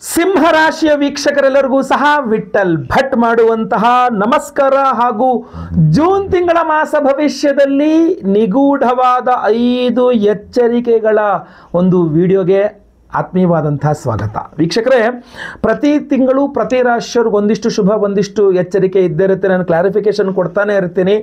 ಸಿಂಹರಾಶಿಯ ವೀಕ್ಷಕರೆಲ್ಲರಿಗೂ ಸಹ ವಿಠಲ್ ಭಟ್ ಮಾಡುವಂತಹ ನಮಸ್ಕಾರ ಹಾಗೂ ಜೂನ್ ತಿಂಗಳ ಮಾಸ ಭವಿಷ್ಯದಲ್ಲಿ ನಿಗೂಢವಾದ 5 ಎಚ್ಚರಿಕೆಗಳ ಒಂದು ವಿಡಿಯೋಗೆ ಆತ್ಮೀಯವಾದಂತಹ ಸ್ವಾಗತ. ವೀಕ್ಷಕರೇ, ಪ್ರತಿ ತಿಂಗಳು ಪ್ರತಿ ರಾಶಿಯವ್ರಿಗೆ ಒಂದಿಷ್ಟು ಶುಭ ಒಂದಿಷ್ಟು ಎಚ್ಚರಿಕೆ ಇದ್ದೇ ಇರುತ್ತೆ. ನಾನು ಕ್ಲಾರಿಫಿಕೇಶನ್ ಕೊಡ್ತಾನೆ ಇರ್ತೀನಿ.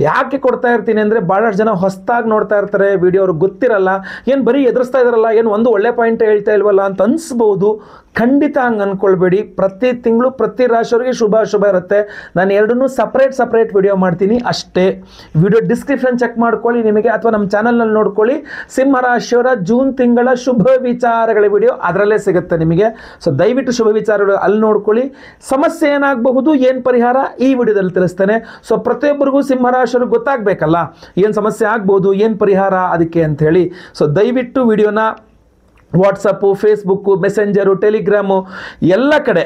ಯಾಕೆ ಕೊಡ್ತಾ ಇರ್ತೀನಿ ಅಂದರೆ, ಭಾಳಷ್ಟು ಜನ ಹೊಸದಾಗಿ ನೋಡ್ತಾ ಇರ್ತಾರೆ, ವಿಡಿಯೋ ಅವ್ರಿಗೆ ಗೊತ್ತಿರಲ್ಲ, ಏನು ಬರೀ ಎದುರಿಸ್ತಾ ಇದಾರಲ್ಲ, ಏನು ಒಂದು ಒಳ್ಳೆ ಪಾಯಿಂಟ್ ಹೇಳ್ತಾ ಇಲ್ವಲ್ಲ ಅಂತ ಅನಿಸ್ಬೋದು. ಖಂಡಿತ ಹಂಗೆ ಅಂದ್ಕೊಳ್ಬೇಡಿ. ಪ್ರತಿ ತಿಂಗಳು ಪ್ರತಿ ರಾಶಿಯವರಿಗೆ ಶುಭ ಇರುತ್ತೆ. ನಾನು ಎರಡನ್ನೂ ಸಪ್ರೇಟ್ ವಿಡಿಯೋ ಮಾಡ್ತೀನಿ ಅಷ್ಟೇ. ವಿಡಿಯೋ ಡಿಸ್ಕ್ರಿಪ್ಷನ್ ಚೆಕ್ ಮಾಡ್ಕೊಳ್ಳಿ ನಿಮಗೆ, ಅಥವಾ ನಮ್ಮ ಚಾನಲ್ನಲ್ಲಿ ನೋಡ್ಕೊಳ್ಳಿ. ಸಿಂಹರಾಶಿಯವರ ಜೂನ್ ತಿಂಗಳ ಶುಭ ವಿಚಾರಗಳ ವಿಡಿಯೋ ಅದರಲ್ಲೇ ಸಿಗುತ್ತೆ ನಿಮಗೆ. ಸೊ ದಯವಿಟ್ಟು ಶುಭ ವಿಚಾರಗಳು ಅಲ್ಲಿ ನೋಡ್ಕೊಳ್ಳಿ. ಸಮಸ್ಯೆ ಏನಾಗಬಹುದು, ಏನು ಪರಿಹಾರ ಈ ವಿಡಿಯೋದಲ್ಲಿ ತಿಳಿಸ್ತೇನೆ. ಸೊ ಪ್ರತಿಯೊಬ್ಬರಿಗೂ ಸಿಂಹರಾಶಿಯವ್ರಿಗೆ ಗೊತ್ತಾಗಬೇಕಲ್ಲ, ಏನು ಸಮಸ್ಯೆ ಆಗ್ಬೋದು, ಏನು ಪರಿಹಾರ ಅದಕ್ಕೆ ಅಂತ ಹೇಳಿ. ಸೊ ದಯವಿಟ್ಟು ವಿಡಿಯೋನ ವಾಟ್ಸಪ್ಪು, ಫೇಸ್ಬುಕ್ಕು, ಮೆಸೆಂಜರು, ಟೆಲಿಗ್ರಾಮು ಎಲ್ಲ ಕಡೆ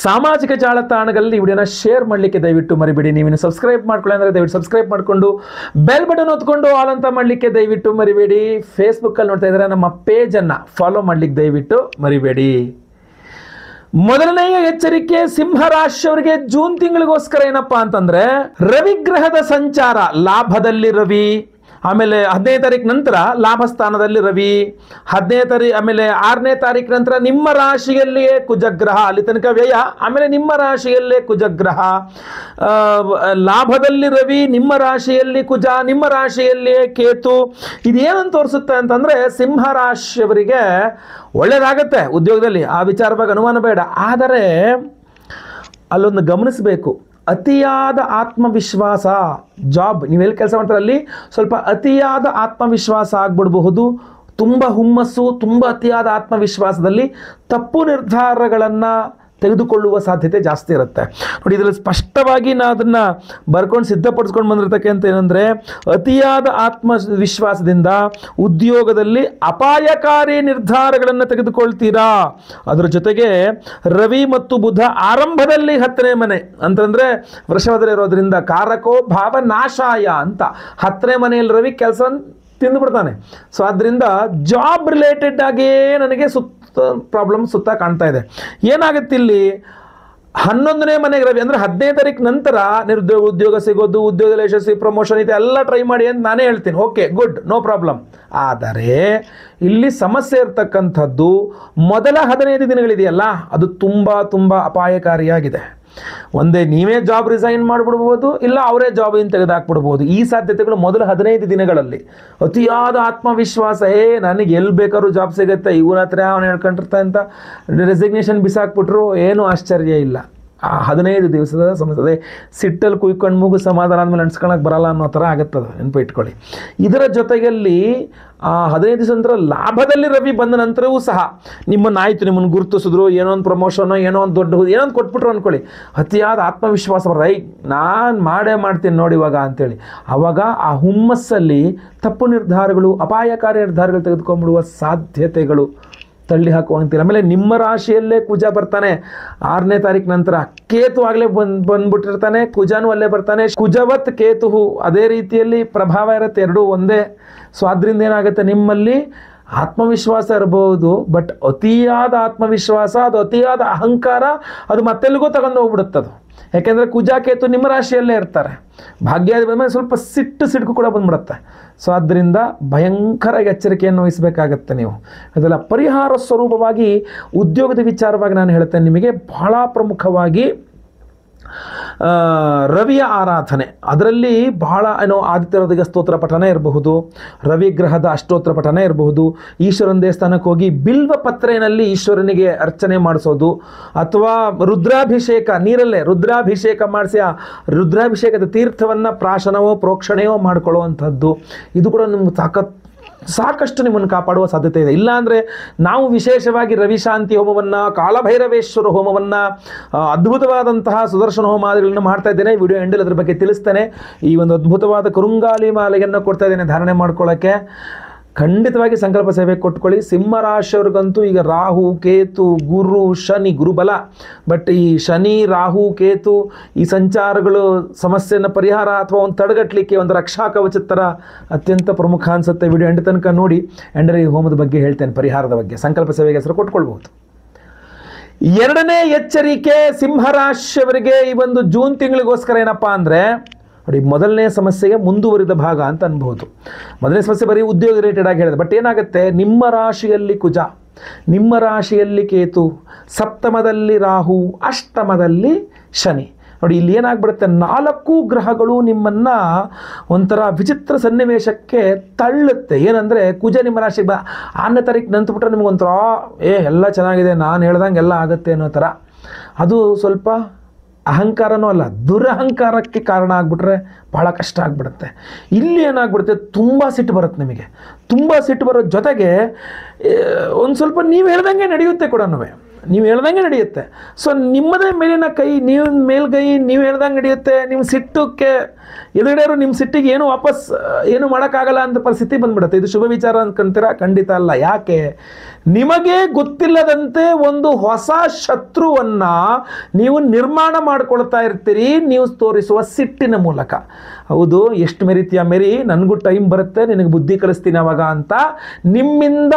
ಸಾಮಾಜಿಕ ಜಾಲತಾಣಗಳಲ್ಲಿ ಈ ವಿಡಿಯೋನ ಶೇರ್ ಮಾಡಲಿಕ್ಕೆ ದಯವಿಟ್ಟು ಮರಿಬೇಡಿ. ನೀವಿನ್ನು ಸಬ್ಸ್ಕ್ರೈಬ್ ಮಾಡ್ಕೊಳ್ಳಿ ಅಂದರೆ ದಯವಿಟ್ಟು ಸಬ್ಸ್ಕ್ರೈಬ್ ಮಾಡಿಕೊಂಡು ಬೆಲ್ ಬಟನ್ ಹೊತ್ಕೊಂಡು ಆಲ್ ಅಂತ ಮಾಡಲಿಕ್ಕೆ ದಯವಿಟ್ಟು ಮರಿಬೇಡಿ. ಫೇಸ್ಬುಕ್ಕಲ್ಲಿ ನೋಡ್ತಾ ಇದ್ದಾರೆ, ನಮ್ಮ ಪೇಜನ್ನು ಫಾಲೋ ಮಾಡಲಿಕ್ಕೆ ದಯವಿಟ್ಟು ಮರಿಬೇಡಿ. ಮೊದಲನೆಯ ಎಚ್ಚರಿಕೆ ಸಿಂಹರಾಶಿಯವರಿಗೆ ಜೂನ್ ತಿಂಗಳಿಗೋಸ್ಕರ ಏನಪ್ಪ ಅಂತಂದ್ರೆ, ರವಿಗ್ರಹದ ಸಂಚಾರ, ಲಾಭದಲ್ಲಿ ರವಿ, ಆಮೇಲೆ 15ನೇ ತಾರೀಕು ನಂತರ ಲಾಭ ಸ್ಥಾನದಲ್ಲಿ ರವಿ, 15ನೇ ತಾರೀಕು, ಆಮೇಲೆ 6ನೇ ತಾರೀಕು ನಂತರ ನಿಮ್ಮ ರಾಶಿಯಲ್ಲಿಯೇ ಕುಜಗ್ರಹ, ಅಲ್ಲಿ ತನಕ ವ್ಯಯ, ಆಮೇಲೆ ನಿಮ್ಮ ರಾಶಿಯಲ್ಲೇ ಕುಜಗ್ರಹ, ಲಾಭದಲ್ಲಿ ರವಿ, ನಿಮ್ಮ ರಾಶಿಯಲ್ಲಿ ಕುಜ, ನಿಮ್ಮ ರಾಶಿಯಲ್ಲಿಯೇ ಕೇತು. ಇದೇನಂತ ತೋರಿಸುತ್ತೆ ಅಂತಂದ್ರೆ, ಸಿಂಹ ರಾಶಿಯವರಿಗೆ ಒಳ್ಳೇದಾಗತ್ತೆ ಉದ್ಯೋಗದಲ್ಲಿ, ಆ ವಿಚಾರವಾಗಿ ಅನುಮಾನ ಬೇಡ. ಆದರೆ ಅಲ್ಲೊಂದು ಗಮನಿಸಬೇಕು, ಅತಿಯಾದ ಆತ್ಮವಿಶ್ವಾಸ, ಜಾಬ್ ನೀವೆಲ್ಲಿ ಕೆಲಸ ಮಾಡ್ತಾರೆ ಅಲ್ಲಿ ಸ್ವಲ್ಪ ಅತಿಯಾದ ಆತ್ಮವಿಶ್ವಾಸ ಆಗ್ಬಿಡಬಹುದು. ತುಂಬ ಹುಮ್ಮಸ್ಸು, ತುಂಬ ಅತಿಯಾದ ಆತ್ಮವಿಶ್ವಾಸದಲ್ಲಿ ತಪ್ಪು ನಿರ್ಧಾರಗಳನ್ನು ತೆಗೆದುಕೊಳ್ಳುವ ಸಾಧ್ಯತೆ ಜಾಸ್ತಿ ಇರುತ್ತೆ. ನೋಡಿ, ಇದರಲ್ಲಿ ಸ್ಪಷ್ಟವಾಗಿ ನಾನು ಅದನ್ನು ಬರ್ಕೊಂಡು ಸಿದ್ಧಪಡಿಸ್ಕೊಂಡು ಬಂದಿರ್ತಕ್ಕಂಥ ಏನಂದರೆ, ಅತಿಯಾದ ಆತ್ಮವಿಶ್ವಾಸದಿಂದ ಉದ್ಯೋಗದಲ್ಲಿ ಅಪಾಯಕಾರಿ ನಿರ್ಧಾರಗಳನ್ನು ತೆಗೆದುಕೊಳ್ತೀರಾ. ಅದರ ಜೊತೆಗೆ ರವಿ ಮತ್ತು ಬುಧ ಆರಂಭದಲ್ಲಿ 10ನೇ ಮನೆ ಅಂತಂದರೆ ವೃಷಭದಲ್ಲಿರೋದ್ರಿಂದ ಕಾರಕೋ ಭಾವ ನಾಶಾಯ ಅಂತ 10ನೇ ಮನೆಯಲ್ಲಿ ರವಿ ಕೆಲಸ ತಿಂದುಬಿಡ್ತಾನೆ. ಸೊ ಆದ್ದರಿಂದ ಜಾಬ್ ರಿಲೇಟೆಡ್ ಆಗೇ ನನಗೆ ಪ್ರಾಬ್ಲಮ್ ಸುತ್ತ ಕಾಣ್ತಾ ಇದೆ. ಏನಾಗುತ್ತೆ ಇಲ್ಲಿ, 11ನೇ ಮನೆಗೆ ರವಿ ಅಂದರೆ 15ನೇ ತಾರೀಕು ನಂತರ ಉದ್ಯೋಗ ಸಿಗೋದು, ಉದ್ಯೋಗದಲ್ಲಿ ಯಶಸ್ವಿ, ಪ್ರಮೋಷನ್ ಇದೆ ಎಲ್ಲ ಟ್ರೈ ಮಾಡಿ ಅಂತ ನಾನೇ ಹೇಳ್ತೀನಿ. Okay, good, no problem. ಆದರೆ ಇಲ್ಲಿ ಸಮಸ್ಯೆ ಇರ್ತಕ್ಕಂಥದ್ದು ಮೊದಲ 15 ದಿನಗಳಿದೆಯಲ್ಲ, ಅದು ತುಂಬ ಅಪಾಯಕಾರಿಯಾಗಿದೆ. ಒಂದೇ ನೀವೇ ಜಾಬ್ ರಿಸೈನ್ ಮಾಡಿಬಿಡ್ಬೋದು, ಇಲ್ಲ ಅವರೇ ಜಾಬಿಂದ ತೆಗೆದುಹಾಕ್ಬಿಡ್ಬೋದು. ಈ ಸಾಧ್ಯತೆಗಳು ಮೊದಲ 15 ದಿನಗಳಲ್ಲಿ. ಅತಿಯಾದ ಆತ್ಮವಿಶ್ವಾಸ, ನನಗೆ ಎಲ್ಲಿ ಬೇಕಾದ್ರೂ ಜಾಬ್ ಸಿಗುತ್ತೆ, ಇವನ ಹತ್ರ ಅವನು ಹೇಳ್ಕೊಂಡಿರ್ತಾ ಅಂತ ರೆಸಿಗ್ನೇಷನ್ ಬಿಸಾಕ್ಬಿಟ್ರು ಏನೂ ಆಶ್ಚರ್ಯ ಇಲ್ಲ. ಆ 15 ದಿವಸದ ಸಮಸ್ಯೆ, ಸಿಟ್ಟಲ್ಲಿ ಕುಯ್ಕೊಂಡು ಮೂಗು ಸಮಾಧಾನ ಆದಮೇಲೆ ಅನ್ಸ್ಕೊಳಕ್ಕೆ ಬರಲ್ಲ ಅನ್ನೋ ಥರ ಆಗುತ್ತದೆ, ನೆನಪು ಇಟ್ಕೊಳ್ಳಿ. ಇದರ ಜೊತೆಯಲ್ಲಿ ಆ 15 ದಿವಸ ನಂತರ ಲಾಭದಲ್ಲಿ ರವಿ ಬಂದ ನಂತರವೂ ಸಹ ನಿಮ್ಮನ್ನು ಗುರುತಿಸಿದ್ರು, ಏನೋ ಒಂದು ಪ್ರಮೋಷನೋ, ಏನೋ ಒಂದು ದೊಡ್ಡ ಏನೋ ಒಂದು ಕೊಟ್ಬಿಟ್ರು ಅಂದ್ಕೊಳ್ಳಿ, ಅತಿಯಾದ ಆತ್ಮವಿಶ್ವಾಸ ಬರ್ತದೆ, ನಾನು ಮಾಡೇ ಮಾಡ್ತೀನಿ ನೋಡಿ ಇವಾಗ ಅಂತೇಳಿ. ಆವಾಗ ಆ ಹುಮ್ಮಸ್ಸಲ್ಲಿ ತಪ್ಪು ನಿರ್ಧಾರಗಳು, ಅಪಾಯಕಾರಿ ನಿರ್ಧಾರಗಳು ತೆಗೆದುಕೊಂಡ್ಬಿಡುವ ಸಾಧ್ಯತೆಗಳು ತಳ್ಳಿ ಹಾಕುವಂತಿಲ್ಲ. ಆಮೇಲೆ ನಿಮ್ಮ ರಾಶಿಯಲ್ಲೇ ಕುಜ ಬರ್ತಾನೆ 6ನೇ ತಾರೀಕು ನಂತರ, ಕೇತು ಆಗಲೇ ಬಂದ್ಬಿಟ್ಟಿರ್ತಾನೆ, ಕುಜನೂ ಅಲ್ಲೇ ಬರ್ತಾನೆ. ಕುಜವತ್ ಕೇತು ಅದೇ ರೀತಿಯಲ್ಲಿ ಪ್ರಭಾವ ಇರುತ್ತೆ, ಎರಡೂ ಒಂದೇ. ಸೊ ಅದರಿಂದ ಏನಾಗುತ್ತೆ, ನಿಮ್ಮಲ್ಲಿ ಆತ್ಮವಿಶ್ವಾಸ ಇರಬಹುದು, ಬಟ್ ಅತಿಯಾದ ಆತ್ಮವಿಶ್ವಾಸ, ಅದು ಅತಿಯಾದ ಅಹಂಕಾರ, ಅದು ಮತ್ತೆಲ್ಲಿಗೂ ತಗೊಂಡು ಹೋಗ್ಬಿಡುತ್ತದು. ಯಾಕೆಂದರೆ ಕುಜ ಕೇತು ನಿಮ್ಮ ರಾಶಿಯಲ್ಲೇ ಇರ್ತಾರೆ. ಭಾಗ್ಯಾದಿ ಬಂದಮೇಲೆ ಸ್ವಲ್ಪ ಸಿಡುಕು ಕೂಡ ಬಂದ್ಬಿಡುತ್ತೆ. ಸೊ ಆದ್ದರಿಂದ ಭಯಂಕರ ಎಚ್ಚರಿಕೆಯನ್ನು ವಹಿಸಬೇಕಾಗತ್ತೆ ನೀವು. ಅದೆಲ್ಲ ಪರಿಹಾರ ಸ್ವರೂಪವಾಗಿ ಉದ್ಯೋಗದ ವಿಚಾರವಾಗಿ ನಾನು ಹೇಳ್ತೇನೆ ನಿಮಗೆ. ಬಹಳ ಪ್ರಮುಖವಾಗಿ ರವಿಯ ಆರಾಧನೆ, ಅದರಲ್ಲಿ ಬಹಳ ಆದಿತ್ಯ ಸ್ತೋತ್ರ ಪಠನ ಇರಬಹುದು, ರವಿಗ್ರಹದ ಅಷ್ಟೋತ್ರ ಪಠನ ಇರಬಹುದು, ಈಶ್ವರನ ದೇವಸ್ಥಾನಕ್ಕೆ ಹೋಗಿ ಬಿಲ್ವ ಪತ್ರೆಯಲ್ಲಿ ಈಶ್ವರನಿಗೆ ಅರ್ಚನೆ ಮಾಡಿಸೋದು, ಅಥವಾ ರುದ್ರಾಭಿಷೇಕ, ನೀರಲ್ಲೇ ರುದ್ರಾಭಿಷೇಕ ಮಾಡಿಸಿ ಆ ರುದ್ರಾಭಿಷೇಕದ ತೀರ್ಥವನ್ನು ಪ್ರಾಶನವೋ ಪ್ರೋಕ್ಷಣೆಯೋ ಮಾಡಿಕೊಳ್ಳುವಂಥದ್ದು, ಇದು ಕೂಡ ನಿಮ್ಗೆ ಸಾಕಷ್ಟು ನಿಮ್ಮನ್ನು ಕಾಪಾಡುವ ಸಾಧ್ಯತೆ ಇದೆ. ಇಲ್ಲಾಂದರೆ ನಾವು ವಿಶೇಷವಾಗಿ ರವಿಶಾಂತಿ ಹೋಮವನ್ನು, ಕಾಲಭೈರವೇಶ್ವರ ಹೋಮವನ್ನು, ಅದ್ಭುತವಾದಂತಹ ಸುದರ್ಶನ ಹೋಮಾದಿಗಳನ್ನು ಮಾಡ್ತಾ ಇದ್ದೇನೆ. ವಿಡಿಯೋ ಎಂಡಲ್ಲಿ ಅದ್ರ ಬಗ್ಗೆ ತಿಳಿಸ್ತೇನೆ. ಈ ಒಂದು ಅದ್ಭುತವಾದ ಕುರುಂಗಾಲಿ ಮಾಲೆಯನ್ನು ಕೊಡ್ತಾ ಇದ್ದೇನೆ ಧಾರಣೆ ಮಾಡ್ಕೊಳ್ಳೋಕ್ಕೆ. ಖಂಡಿತವಾಗಿ ಸಂಕಲ್ಪ ಸೇವೆ ಕೊಟ್ಕೊಳ್ಳಿ. ಸಿಂಹರಾಶಿಯವ್ರಿಗಂತೂ ಈಗ ರಾಹು, ಕೇತು, ಗುರು, ಶನಿ, ಗುರುಬಲ, ಬಟ್ ಈ ಶನಿ, ರಾಹು, ಕೇತು ಈ ಸಂಚಾರಗಳು ಸಮಸ್ಯೆಯನ್ನು ಪರಿಹಾರ ಅಥವಾ ಒಂದು ತಡೆಗಟ್ಟಲಿಕ್ಕೆ ಒಂದು ರಕ್ಷಾ ಕವಚದ ಥರ ಅತ್ಯಂತ ಪ್ರಮುಖ ಅನಿಸುತ್ತೆ. ವಿಡಿಯೋ ಎಂಡ್ ತನಕ ನೋಡಿ. ಎಂಡಲ್ಲಿ ಹೋಮದ ಬಗ್ಗೆ ಹೇಳ್ತೇನೆ, ಪರಿಹಾರದ ಬಗ್ಗೆ. ಸಂಕಲ್ಪ ಸೇವೆಗೆ ಹೆಸರು ಕೊಟ್ಕೊಳ್ಬಹುದು. ಎರಡನೇ ಎಚ್ಚರಿಕೆ ಸಿಂಹರಾಶಿಯವರಿಗೆ ಈ ಒಂದು ಜೂನ್ ತಿಂಗಳಿಗೋಸ್ಕರ ಏನಪ್ಪಾ ಅಂದರೆ, ನೋಡಿ, ಮೊದಲನೇ ಸಮಸ್ಯೆಗೆ ಮುಂದುವರಿದ ಭಾಗ ಅಂತ ಅನ್ಬೋದು. ಮೊದಲನೇ ಸಮಸ್ಯೆ ಬರೀ ಉದ್ಯೋಗ ರಿಲೇಟೆಡ್ ಆಗಿ ಹೇಳಿದೆ. ಬಟ್ ಏನಾಗುತ್ತೆ, ನಿಮ್ಮ ರಾಶಿಯಲ್ಲಿ ಕುಜ, ನಿಮ್ಮ ರಾಶಿಯಲ್ಲಿ ಕೇತು, ಸಪ್ತಮದಲ್ಲಿ ರಾಹು, ಅಷ್ಟಮದಲ್ಲಿ ಶನಿ. ನೋಡಿ, ಇಲ್ಲಿ ಏನಾಗ್ಬಿಡುತ್ತೆ, 4 ಗ್ರಹಗಳು ನಿಮ್ಮನ್ನು ಒಂಥರ ವಿಚಿತ್ರ ಸನ್ನಿವೇಶಕ್ಕೆ ತಳ್ಳುತ್ತೆ. ಏನಂದರೆ, ಕುಜ ನಿಮ್ಮ ರಾಶಿಗೆ 6ನೇ ತಾರೀಕು ನಿಂತುಬಿಟ್ರೆ ನಿಮಗೊಂಥರ ಎಲ್ಲ ಚೆನ್ನಾಗಿದೆ, ನಾನು ಹೇಳ್ದಂಗೆ ಎಲ್ಲ ಆಗುತ್ತೆ ಅನ್ನೋ ಥರ. ಅದು ಸ್ವಲ್ಪ ಅಹಂಕಾರನೂ ಅಲ್ಲ, ದುರಹಂಕಾರಕ್ಕೆ ಕಾರಣ ಆಗಿಬಿಟ್ರೆ ಭಾಳ ಕಷ್ಟ ಆಗಿಬಿಡುತ್ತೆ. ಇಲ್ಲಿ ಏನಾಗ್ಬಿಡುತ್ತೆ, ತುಂಬ ಸಿಟ್ಟು ಬರುತ್ತೆ ನಿಮಗೆ. ತುಂಬ ಸಿಟ್ಟು ಬರೋ ಜೊತೆಗೆ ಒಂದು ಸ್ವಲ್ಪ ನೀವು ಹೇಳ್ದಂಗೆ ನಡೆಯುತ್ತೆ ಕೂಡ, ನೀವು ಹೇಳ್ದಂಗೆ ನಡೆಯುತ್ತೆ. ಸೊ ನಿಮ್ಮದೇ ಮೇಲಿನ ಕೈ, ನೀವು ಮೇಲ್ಗೈ, ನೀವು ಹೇಳ್ದಂಗೆ ನಡೆಯುತ್ತೆ. ನಿಮ್ಮ ಸಿಟ್ಟಕ್ಕೆ ಎದುರುಗಡೆಯವರು ನಿಮ್ಮ ಸಿಟ್ಟಿಗೆ ಏನು ವಾಪಸ್ ಏನು ಮಾಡೋಕ್ಕಾಗಲ್ಲ ಅಂತ ಪರಿಸ್ಥಿತಿ ಬಂದ್ಬಿಡುತ್ತೆ. ಇದು ಶುಭ ವಿಚಾರ ಅಂದ್ಕೊಂತೀರಾ? ಖಂಡಿತ ಅಲ್ಲ. ಯಾಕೆ? ನಿಮಗೆ ಗೊತ್ತಿಲ್ಲದಂತೆ ಒಂದು ಹೊಸ ಶತ್ರುವನ್ನು ನೀವು ನಿರ್ಮಾಣ ಮಾಡ್ಕೊಳ್ತಾ ಇರ್ತೀರಿ, ನೀವು ತೋರಿಸುವ ಸಿಟ್ಟಿನ ಮೂಲಕ. ಹೌದು, ಎಷ್ಟು ಮೆರಿತೀಯ ಮೆರಿ, ನನಗೂ ಟೈಮ್ ಬರುತ್ತೆ, ನಿನಗೆ ಬುದ್ಧಿ ಕಲಿಸ್ತೀನಿ ಅವಾಗ ಅಂತ ನಿಮ್ಮಿಂದ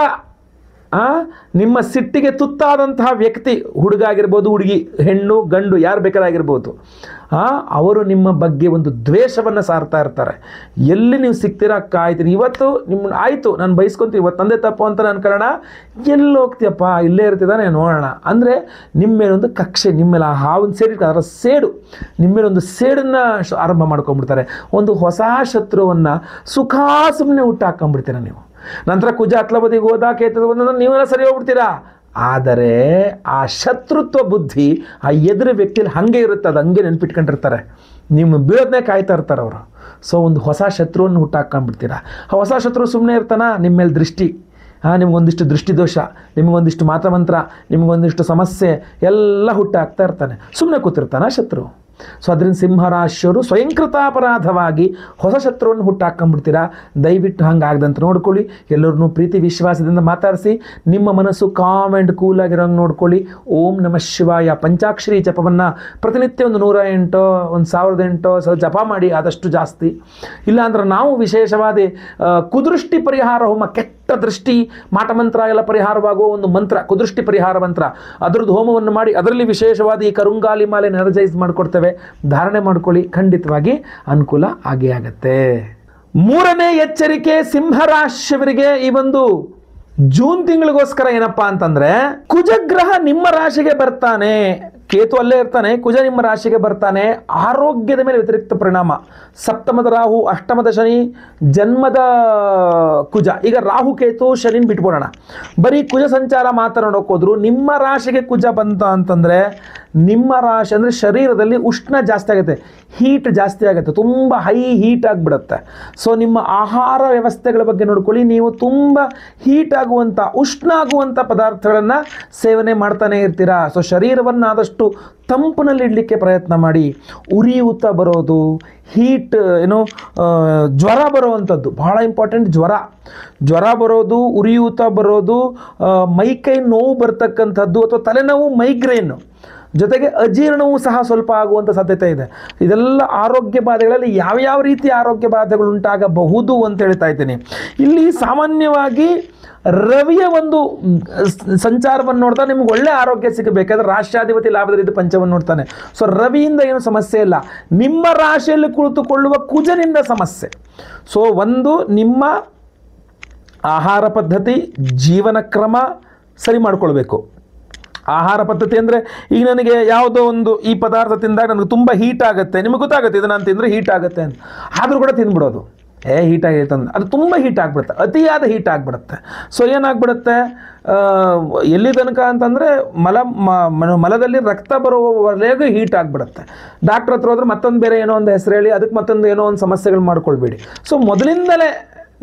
ನಿಮ್ಮ ಸಿಟ್ಟಿಗೆ ತುತ್ತಾದಂತಹ ವ್ಯಕ್ತಿ, ಹುಡುಗ ಆಗಿರ್ಬೋದು, ಹುಡುಗಿ, ಹೆಣ್ಣು, ಗಂಡು, ಯಾರು ಬೇಕಾರಾಗಿರ್ಬೋದು, ಅವರು ನಿಮ್ಮ ಬಗ್ಗೆ ಒಂದು ದ್ವೇಷವನ್ನು ಸಾರ್ತಾ ಇರ್ತಾರೆ. ಎಲ್ಲಿ ನೀವು ಸಿಗ್ತೀರಾ ಕಾಯ್ತೀನಿ, ಇವತ್ತು ನಿಮ್ಮ ಆಯಿತು ನಾನು ಬಯಸ್ಕೊತೀನಿ, ಇವತ್ತು ತಂದೆ ತಪ್ಪು ಅಂತ ನಾನು ಕಾರಣ, ಎಲ್ಲಿ ಹೋಗ್ತೀಯಪ್ಪ, ಇಲ್ಲೇ ಇರ್ತಿದ್ದಾನೆ ನೋಡೋಣ ಅಂದರೆ ನಿಮ್ಮ ಮೇಲೊಂದು ಕಕ್ಷೆ, ನಿಮ್ಮ ಮೇಲೆ ಹಾವನ್ನು ಸೇರಿಟ್ಟು ಅದರ ಸೇಡು, ನಿಮ್ಮ ಮೇಲೊಂದು ಸೇಡನ್ನು ಆರಂಭ ಮಾಡ್ಕೊಂಡ್ಬಿಡ್ತಾರೆ. ಒಂದು ಹೊಸ ಶತ್ರುವನ್ನು ಸುಖ ಸುಮ್ಮನೆ ಹುಟ್ಟು ಹಾಕ್ಕೊಂಡ್ಬಿಡ್ತೀರ ನೀವು. ನಂತರ ಕುಜ ಹತ್ಲಬದಿಗೆ ಹೋದ, ಕೇತು ನೀವೆಲ್ಲ ಸರಿ ಹೋಗ್ಬಿಡ್ತೀರಾ. ಆದರೆ ಆ ಶತ್ರುತ್ವ ಬುದ್ಧಿ ಆ ಎದುರು ವ್ಯಕ್ತಿಯಲ್ಲಿ ಹಾಗೆ ಇರುತ್ತೆ, ಅದು ಹಂಗೆ ನೆನ್ಪಿಟ್ಕೊಂಡಿರ್ತಾರೆ, ನಿಮ್ಮ ಬೀಳೋದನ್ನೇ ಕಾಯ್ತಾ ಇರ್ತಾರೆ ಅವರು. ಸೊ ಒಂದು ಹೊಸ ಶತ್ರುವನ್ನು ಹುಟ್ಟಾಕೊಂಡ್ಬಿಡ್ತೀರಾ. ಆ ಹೊಸ ಶತ್ರು ಸುಮ್ಮನೆ ಇರ್ತಾನ, ನಿಮ್ಮ ಮೇಲೆ ದೃಷ್ಟಿ, ನಿಮಗೊಂದಿಷ್ಟು ದೃಷ್ಟಿದೋಷ, ನಿಮಗೊಂದಿಷ್ಟು ಮಾತಮಂತ್ರ, ನಿಮಗೊಂದಿಷ್ಟು ಸಮಸ್ಯೆ ಎಲ್ಲ ಹುಟ್ಟಾಕ್ತಾ ಇರ್ತಾನೆ. ಸುಮ್ಮನೆ ಕೂತಿರ್ತಾನೆ ಶತ್ರು. ಸೊ ಅದರಿಂದ ಸಿಂಹರಾಶಿಯವರು ಸ್ವಯಂಕೃತಾಪರಾಧವಾಗಿ ಹೊಸ ಶತ್ರುವನ್ನು ಹುಟ್ಟಾಕೊಂಡ್ಬಿಡ್ತೀರಾ. ದಯವಿಟ್ಟು ಹಂಗಾಗದಂತ ನೋಡ್ಕೊಳ್ಳಿ. ಎಲ್ಲರನ್ನೂ ಪ್ರೀತಿ ವಿಶ್ವಾಸದಿಂದ ಮಾತಾಡಿಸಿ, ನಿಮ್ಮ ಮನಸ್ಸು ಕಾಮ್ ಆ್ಯಂಡ್ ಕೂಲ್ ಆಗಿರೋಂಗೆ ನೋಡ್ಕೊಳ್ಳಿ. ಓಂ ನಮಃ ಶಿವಾಯ ಪಂಚಾಕ್ಷರಿ ಜಪವನ್ನು ಪ್ರತಿನಿತ್ಯ ಒಂದು 108 ಒಂದು 1008 ಜಪ ಮಾಡಿ, ಆದಷ್ಟು ಜಾಸ್ತಿ. ಇಲ್ಲಾಂದ್ರೆ ನಾವು ವಿಶೇಷವಾದ ಕುದೃಷ್ಟಿ ಪರಿಹಾರ ಹೋಮ, ಕೆಟ್ಟ ದೃಷ್ಟಿ ಮಾಟಮಂತ್ರ ಎಲ್ಲ ಪರಿಹಾರವಾಗುವ ಒಂದು ಮಂತ್ರ, ಕುದೃಷ್ಟಿ ಪರಿಹಾರ ಮಂತ್ರ, ಅದರದ್ದು ಹೋಮವನ್ನು ಮಾಡಿ ಅದರಲ್ಲಿ ವಿಶೇಷವಾದ ಈ ಕರುಂಗಾಲಿ ಮಾಲೆ ಎನರ್ಜೈಸ್ ಮಾಡಿಕೊಡ್ತೇವೆ. ಧಾರಣೆ ಮಾಡ್ಕೊಳ್ಳಿ, ಖಂಡಿತವಾಗಿ ಅನುಕೂಲ ಆಗೇ ಆಗತ್ತೆ. ಮೂರನೇ ಎಚ್ಚರಿಕೆ ಸಿಂಹರಾಶಿಯವರಿಗೆ ಈ ಒಂದು ಜೂನ್ ತಿಂಗಳಿಗೋಸ್ಕರ ಏನಪ್ಪಾ ಅಂತಂದ್ರೆ, ಕುಜಗ್ರಹ ನಿಮ್ಮ ರಾಶಿಗೆ ಬರ್ತಾನೆ, ಕೇತು ಅಲ್ಲೇ ಇರ್ತಾನೆ, ಕುಜ ನಿಮ್ಮ ರಾಶಿಗೆ ಬರ್ತಾನೆ. ಆರೋಗ್ಯದ ಮೇಲೆ ವ್ಯತಿರಿಕ್ತ ಪರಿಣಾಮ. ಸಪ್ತಮದ ರಾಹು, ಅಷ್ಟಮದ ಶನಿ, ಜನ್ಮದ ಕುಜ. ಈಗ ರಾಹು ಕೇತು ಶನಿನ ಬಿಟ್ಬಿಡೋಣ, ಬರೀ ಕುಜ ಸಂಚಾರ ಮಾತನಾಡೋಕೆ ಹೋದ್ರು, ನಿಮ್ಮ ರಾಶಿಗೆ ಕುಜ ಬಂತ ಅಂತಂದರೆ ನಿಮ್ಮ ರಾಶಿ ಅಂದರೆ ಶರೀರದಲ್ಲಿ ಉಷ್ಣ ಜಾಸ್ತಿ ಆಗುತ್ತೆ, ಹೀಟ್ ಜಾಸ್ತಿ ಆಗುತ್ತೆ, ತುಂಬ ಹೈ ಹೀಟ್ ಆಗಿಬಿಡುತ್ತೆ. ಸೊ ನಿಮ್ಮ ಆಹಾರ ವ್ಯವಸ್ಥೆಗಳ ಬಗ್ಗೆ ನೋಡ್ಕೊಳ್ಳಿ. ನೀವು ತುಂಬ ಹೀಟ್ ಆಗುವಂಥ, ಉಷ್ಣ ಆಗುವಂಥ ಪದಾರ್ಥಗಳನ್ನು ಸೇವನೆ ಮಾಡ್ತಾನೆ ಇರ್ತೀರಾ. ಸೊ ಶರೀರವನ್ನು ಆದಷ್ಟು ತಂಪಿನಲ್ಲಿ ಇಡಲಿಕ್ಕೆ ಪ್ರಯತ್ನ ಮಾಡಿ. ಉರಿಯೂತ ಬರೋದು, ಹೀಟ್ ಜ್ವರ ಬರುವಂಥದ್ದು ಬಹಳ ಇಂಪಾರ್ಟೆಂಟ್. ಜ್ವರ ಬರೋದು, ಉರಿಯೂತ ಬರೋದು, ಮೈಕೈ ನೋವು ಬರ್ತಕ್ಕಂಥದ್ದು ಅಥವಾ ತಲೆನೋವು, ಮೈಗ್ರೇನು, ಜೊತೆಗೆ ಅಜೀರ್ಣವೂ ಸಹ ಸ್ವಲ್ಪ ಆಗುವಂಥ ಸಾಧ್ಯತೆ ಇದೆ. ಇದೆಲ್ಲ ಆರೋಗ್ಯ ಬಾಧೆಗಳಲ್ಲಿ ಯಾವ್ಯಾವ ರೀತಿ ಆರೋಗ್ಯ ಬಾಧೆಗಳು ಉಂಟಾಗಬಹುದು ಅಂತ ಹೇಳ್ತಾ ಇದ್ದೀನಿ. ಇಲ್ಲಿ ಸಾಮಾನ್ಯವಾಗಿ ರವಿಯ ಒಂದು ಸಂಚಾರವನ್ನು ನೋಡ್ತಾ ನಿಮ್ಗೆ ಒಳ್ಳೆ ಆರೋಗ್ಯ ಸಿಗಬೇಕಾದ್ರೆ ರಾಷ್ಟ್ರಾಧಿಪತಿ ಲಾಭದಲ್ಲಿದ್ದು ಪಂಚವನ್ನು ನೋಡ್ತಾನೆ. ಸೊ ರವಿಯಿಂದ ಏನು ಸಮಸ್ಯೆ ಇಲ್ಲ, ನಿಮ್ಮ ರಾಶಿಯಲ್ಲಿ ಕುಳಿತುಕೊಳ್ಳುವ ಕುಜನಿಂದ ಸಮಸ್ಯೆ. ಸೊ ಒಂದು ನಿಮ್ಮ ಆಹಾರ ಪದ್ಧತಿ, ಜೀವನ ಕ್ರಮ ಸರಿ ಮಾಡ್ಕೊಳ್ಬೇಕು. ಆಹಾರ ಪದ್ಧತಿ ಅಂದರೆ, ಈಗ ನನಗೆ ಯಾವುದೋ ಒಂದು ಈ ಪದಾರ್ಥ ತಿಂದಾಗ ನನಗೆ ತುಂಬ ಹೀಟ್ ಆಗುತ್ತೆ, ನಿಮಗೆ ಗೊತ್ತಾಗುತ್ತೆ ಇದು ನಾನು ತಿಂದರೆ ಹೀಟ್ ಆಗುತ್ತೆ ಅಂತ, ಆದರೂ ಕೂಡ ತಿಂದ್ಬಿಡೋದು. ಹೀಟ್ ಆಗಿರುತ್ತೆ ಅಂದ್ರೆ ಅದು ತುಂಬ ಹೀಟ್ ಆಗಿಬಿಡುತ್ತೆ, ಅತಿಯಾದ ಹೀಟ್ ಆಗಿಬಿಡುತ್ತೆ. ಸೊ ಏನಾಗ್ಬಿಡುತ್ತೆ, ಎಲ್ಲಿ ತನಕ ಅಂತಂದರೆ ಮಲದಲ್ಲಿ ರಕ್ತ ಬರುವವರೆಗೂ ಹೀಟ್ ಆಗಿಬಿಡುತ್ತೆ. ಡಾಕ್ಟ್ರ್ ಹತ್ರ ಹೋದ್ರೆ ಮತ್ತೊಂದು ಬೇರೆ ಏನೋ ಒಂದು ಹೆಸರು ಹೇಳಿ ಅದಕ್ಕೆ ಮತ್ತೊಂದು ಏನೋ ಒಂದು ಸಮಸ್ಯೆಗಳು ಮಾಡ್ಕೊಳ್ಬೇಡಿ. ಸೊ ಮೊದಲಿಂದಲೇ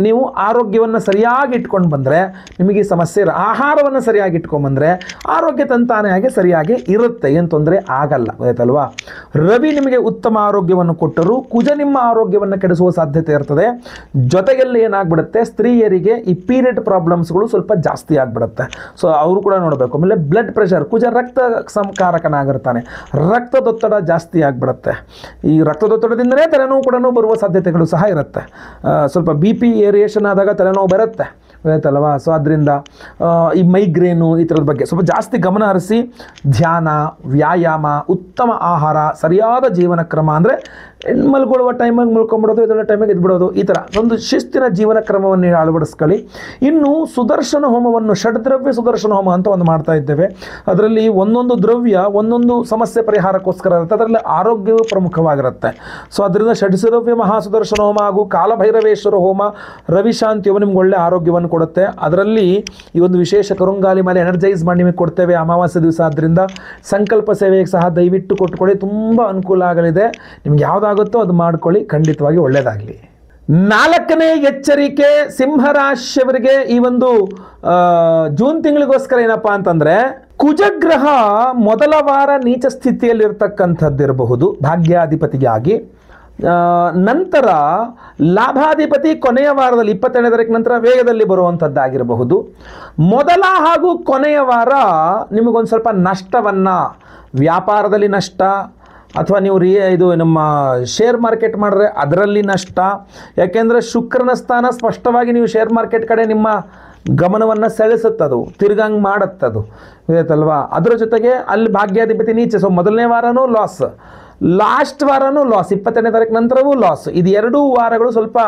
ನೀವು ಆರೋಗ್ಯವನ್ನು ಸರಿಯಾಗಿ ಇಟ್ಕೊಂಡು ಬಂದರೆ ನಿಮಗೆ ಸಮಸ್ಯೆ ಆಹಾರವನ್ನು ಸರಿಯಾಗಿ ಇಟ್ಕೊಂಡ್ಬಂದರೆ ಆರೋಗ್ಯ ತಂತಾನೆ ಹಾಗೆ ಸರಿಯಾಗಿ ಇರುತ್ತೆ, ಏನು ತೊಂದರೆ ಆಗಲ್ಲ, ಗೊತ್ತಾಯ್ತಲ್ವಾ. ರವಿ ನಿಮಗೆ ಉತ್ತಮ ಆರೋಗ್ಯವನ್ನು ಕೊಟ್ಟರೂ ಕುಜ ನಿಮ್ಮ ಆರೋಗ್ಯವನ್ನು ಕೆಡಿಸುವ ಸಾಧ್ಯತೆ ಇರ್ತದೆ. ಜೊತೆಗೆಲ್ಲಿ ಏನಾಗ್ಬಿಡುತ್ತೆ, ಸ್ತ್ರೀಯರಿಗೆ ಈ ಪೀರಿಯಡ್ ಪ್ರಾಬ್ಲಮ್ಸ್ಗಳು ಸ್ವಲ್ಪ ಜಾಸ್ತಿ ಆಗಿಬಿಡುತ್ತೆ. ಸೊ ಅವರು ಕೂಡ ನೋಡಬೇಕು. ಆಮೇಲೆ ಬ್ಲಡ್ ಪ್ರೆಷರ್, ಕುಜ ರಕ್ತ ಸಂಕಾರಕನಾಗಿರ್ತಾನೆ, ರಕ್ತದೊತ್ತಡ ಜಾಸ್ತಿ ಆಗಿಬಿಡುತ್ತೆ. ಈ ರಕ್ತದೊತ್ತಡದಿಂದಲೇ ತಲೆನೋವು ಕೂಡ ಬರುವ ಸಾಧ್ಯತೆಗಳು ಸಹ ಇರುತ್ತೆ. ಸ್ವಲ್ಪ ಬಿ ಪಿ ಏರಿಯೇಷನ್ ಆದಾಗ ತಲೆನೋವು ಬರುತ್ತೆ. ಆಯ್ತಲ್ವಾ. ಸೊ ಅದರಿಂದ ಈ ಮೈಗ್ರೇನು ಈ ಥರದ ಬಗ್ಗೆ ಸ್ವಲ್ಪ ಜಾಸ್ತಿ ಗಮನ ಹರಿಸಿ, ಧ್ಯಾನ, ವ್ಯಾಯಾಮ, ಉತ್ತಮ ಆಹಾರ, ಸರಿಯಾದ ಜೀವನ ಕ್ರಮ, ಅಂದರೆ ಮಲ್ಕೊಳ್ಳುವ ಟೈಮಾಗಿ ಮಲ್ಕೊಂಬಿಡೋದು, ಇದೊಳ್ಳೆ ಟೈಮಿಗೆ ಎದ್ಬಿಡೋದು, ಈ ಥರ ಒಂದು ಶಿಸ್ತಿನ ಜೀವನ ಕ್ರಮವನ್ನು ಅಳವಡಿಸ್ಕೊಳ್ಳಿ. ಇನ್ನು ಸುದರ್ಶನ ಹೋಮವನ್ನು, ಷಡ್ದ್ರವ್ಯ ಸುದರ್ಶನ ಹೋಮ ಅಂತ ಒಂದು ಮಾಡ್ತಾ ಇದ್ದೇವೆ. ಅದರಲ್ಲಿ ಒಂದೊಂದು ದ್ರವ್ಯ ಒಂದೊಂದು ಸಮಸ್ಯೆ ಪರಿಹಾರಕ್ಕೋಸ್ಕರ ಇರುತ್ತೆ, ಅದರಲ್ಲಿ ಆರೋಗ್ಯವೂ ಪ್ರಮುಖವಾಗಿರುತ್ತೆ. ಸೊ ಅದರಿಂದ ಷಡ್ದ್ರವ್ಯ ಮಹಾಸುದರ್ಶನ ಹೋಮ ಹಾಗೂ ಕಾಲಭೈರವೇಶ್ವರ ಹೋಮ, ರವಿಶಾಂತಿ ಹೋಮ ನಿಮ್ಗೆ ಒಳ್ಳೆ ಆರೋಗ್ಯವನ್ನು ಕೊಡುತ್ತೆ. ಅದರಲ್ಲಿ ಈ ಒಂದು ವಿಶೇಷ ಕರುಂಗಾಲಿ ಮೇಲೆ ಎನರ್ಜೈಸ್ ಮಾಡಿ ನಿಮಗೆ ಕೊಡ್ತೇವೆ ಅಮಾವಾಸ್ಯೆ ದಿವಸ. ಆದ್ದರಿಂದ ಸಂಕಲ್ಪ ಸೇವೆಗೆ ಸಹ ದಯವಿಟ್ಟು ಕೊಟ್ಕೊಳ್ಳಿ, ತುಂಬ ಅನುಕೂಲ ಆಗಲಿದೆ. ನಿಮ್ಗೆ ಯಾವುದಾಗುತ್ತೋ ಅದು ಮಾಡ್ಕೊಳ್ಳಿ, ಖಂಡಿತವಾಗಿ ಒಳ್ಳೆಯದಾಗಲಿ. 4ನೇ ಎಚ್ಚರಿಕೆ ಸಿಂಹರಾಶಿಯವರಿಗೆ ಈ ಒಂದು ಜೂನ್ ತಿಂಗಳಿಗೋಸ್ಕರ ಏನಪ್ಪಾ ಅಂತಂದರೆ, ಕುಜಗ್ರಹ ಮೊದಲ ವಾರ ನೀಚ ಸ್ಥಿತಿಯಲ್ಲಿರ್ತಕ್ಕಂಥದ್ದಿರಬಹುದು ಭಾಗ್ಯಾಧಿಪತಿಯಾಗಿ. ನಂತರ ಲಾಭಾಧಿಪತಿ ಕೊನೆಯ ವಾರದಲ್ಲಿ 22ನೇ ತಾರೀಕು ನಂತರ ವೇಗದಲ್ಲಿ ಬರುವಂಥದ್ದಾಗಿರಬಹುದು. ಮೊದಲ ಹಾಗೂ ಕೊನೆಯ ವಾರ ನಿಮಗೊಂದು ಸ್ವಲ್ಪ ನಷ್ಟವನ್ನು, ವ್ಯಾಪಾರದಲ್ಲಿ ನಷ್ಟ, ಅಥವಾ ನೀವು ಇದು ನಮ್ಮ ಶೇರ್ ಮಾರ್ಕೆಟ್ ಮಾಡಿದ್ರೆ ಅದರಲ್ಲಿ ನಷ್ಟ. ಯಾಕೆಂದರೆ ಶುಕ್ರನ ಸ್ಥಾನ ಸ್ಪಷ್ಟವಾಗಿ ನೀವು ಶೇರ್ ಮಾರ್ಕೆಟ್ ಕಡೆ ನಿಮ್ಮ ಗಮನವನ್ನು ಸೆಳೆಸುತ್ತದು, ತಿರ್ಗಂಗೆ ಮಾಡುತ್ತದು, ಗೊತ್ತಲ್ವಾ. ಅದರ ಜೊತೆಗೆ ಅಲ್ಲಿ ಭಾಗ್ಯಾಧಿಪತಿ ನೀಚೆ. ಸೊ ಮೊದಲನೇ ವಾರನೂ ಲಾಸ್, ಲಾಸ್ಟ್ ವಾರನೂ ಲಾಸ್, 22ನೇ ತಾರೀಕು ನಂತರವೂ ಲಾಸ್. ಇದು 2 ವಾರಗಳು ಸ್ವಲ್ಪ